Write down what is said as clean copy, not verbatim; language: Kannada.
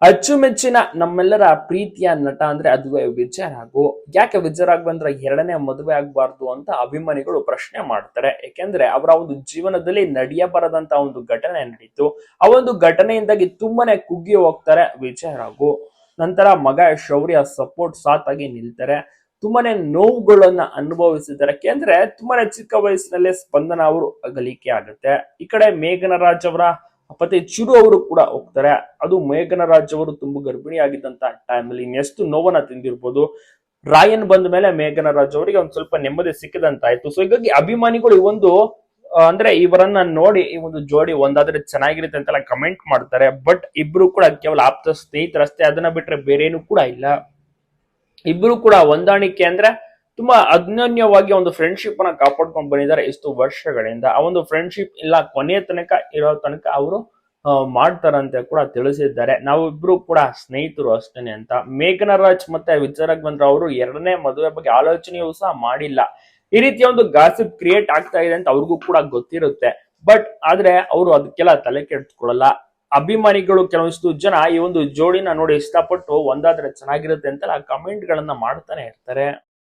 ಅಚ್ಚುಮೆಚ್ಚಿನ ನಮ್ಮೆಲ್ಲರ ಪ್ರೀತಿಯ ನಟ ಅಂದ್ರೆ ಅದುವೇ ವಿಜಯ್ ರಾಘು. ಯಾಕೆ ವಿಜಯ್ ರಾಘವೇಂದ್ರ ಎರಡನೇ ಮದುವೆ ಆಗ್ಬಾರ್ದು ಅಂತ ಅಭಿಮಾನಿಗಳು ಪ್ರಶ್ನೆ ಮಾಡ್ತಾರೆ. ಯಾಕೆಂದ್ರೆ ಅವರ ಒಂದು ಜೀವನದಲ್ಲಿ ನಡೆಯಬಾರದಂತ ಒಂದು ಘಟನೆ ನಡೀತು. ಆ ಒಂದು ಘಟನೆಯಿಂದಾಗಿ ತುಂಬಾನೇ ಕುಗ್ಗಿ ಹೋಗ್ತಾರೆ ವಿಜಯ್ ರಾಘು. ನಂತರ ಮಗ ಶೌರ್ಯ ಸಪೋರ್ಟ್ ಸಾಥ್ ಆಗಿ ನಿಲ್ತಾರೆ. ತುಂಬಾನೇ ನೋವುಗಳನ್ನ ಅನುಭವಿಸಿದ್ದಾರೆ. ಯಾಕೆಂದ್ರೆ ತುಂಬಾನೇ ಚಿಕ್ಕ ವಯಸ್ಸಿನಲ್ಲೇ ಸ್ಪಂದನ ಅವರು ಅಗಲಿಕೆ ಆಗುತ್ತೆ. ಈ ಕಡೆ ಮೇಘನ ರಾಜ್ ಅವರ ಪತಿ ಚಿರು ಅವರು ಕೂಡ ಹೋಗ್ತಾರೆ. ಅದು ಮೇಘನ ರಾಜ್ ಅವರು ತುಂಬಾ ಗರ್ಭಿಣಿ ಆಗಿದ್ದಂತ ಟೈಮಲ್ಲಿ ಇನ್ನೆಷ್ಟು ನೋವನ್ನ ತಿಂದಿರ್ಬೋದು. ರಾಯನ್ ಬಂದ ಮೇಲೆ ಮೇಘನ ರಾಜ್ ಅವರಿಗೆ ಒಂದ್ ಸ್ವಲ್ಪ ನೆಮ್ಮದಿ ಸಿಕ್ಕಿದಂತಾಯ್ತು. ಸೊ ಹೀಗಾಗಿ ಅಭಿಮಾನಿಗಳು ಈ ಒಂದು ಅಂದ್ರೆ ಇವರನ್ನ ನೋಡಿ ಈ ಒಂದು ಜೋಡಿ ಒಂದಾದ್ರೆ ಚೆನ್ನಾಗಿರುತ್ತೆ ಅಂತೆಲ್ಲ ಕಮೆಂಟ್ ಮಾಡ್ತಾರೆ. ಬಟ್ ಇಬ್ರು ಕೂಡ ಕೇವಲ ಆಪ್ತ ಸ್ನೇಹಿತರಷ್ಟೇ, ಅದನ್ನ ಬಿಟ್ರೆ ಬೇರೆ ಏನು ಕೂಡ ಇಲ್ಲ. ಇಬ್ರು ಕೂಡ ಹೊಂದಾಣಿಕೆ ಅಂದ್ರೆ ತುಂಬಾ ಅನ್ಯೋನ್ಯವಾಗಿ ಒಂದು ಫ್ರೆಂಡ್ಶಿಪ್ ಅನ್ನ ಕಾಪಾಡ್ಕೊಂಡು ಬಂದಿದ್ದಾರೆ ಇಷ್ಟು ವರ್ಷಗಳಿಂದ. ಆ ಒಂದು ಫ್ರೆಂಡ್ಶಿಪ್ ಇಲ್ಲ ಕೊನೆಯ ತನಕ ಇರೋ ತನಕ ಅವರು ಮಾಡ್ತಾರಂತೆ ಕೂಡ ತಿಳಿಸಿದ್ದಾರೆ. ನಾವು ಇಬ್ರು ಕೂಡ ಸ್ನೇಹಿತರು ಅಷ್ಟೇನೆ ಅಂತ. ಮೇಘನ ರಾಜ್ ಮತ್ತೆ ವಿಜಯ್ ರಾಘವೇಂದ್ರ ಅವರು ಎರಡನೇ ಮದುವೆ ಬಗ್ಗೆ ಆಲೋಚನೆಯೂ ಸಹ ಮಾಡಿಲ್ಲ. ಈ ರೀತಿಯ ಒಂದು ಗಾಸಿಪ್ ಕ್ರಿಯೇಟ್ ಆಗ್ತಾ ಇದೆ ಅಂತ ಅವ್ರಿಗೂ ಕೂಡ ಗೊತ್ತಿರುತ್ತೆ. ಬಟ್ ಆದ್ರೆ ಅವರು ಅದಕ್ಕೆಲ್ಲ ತಲೆ ಕೆಡಿಸ್ಕೊಳ್ಳಲ್ಲ. ಅಭಿಮಾನಿಗಳು ಕೆಲವಷ್ಟು ಜನ ಈ ಒಂದು ಜೋಡಿನ ನೋಡಿ ಇಷ್ಟಪಟ್ಟು ಒಂದಾದ್ರೆ ಚೆನ್ನಾಗಿರುತ್ತೆ ಅಂತೆಲ್ಲ ಕಮೆಂಟ್ ಗಳನ್ನ ಮಾಡ್ತಾನೆ ಇರ್ತಾರೆ.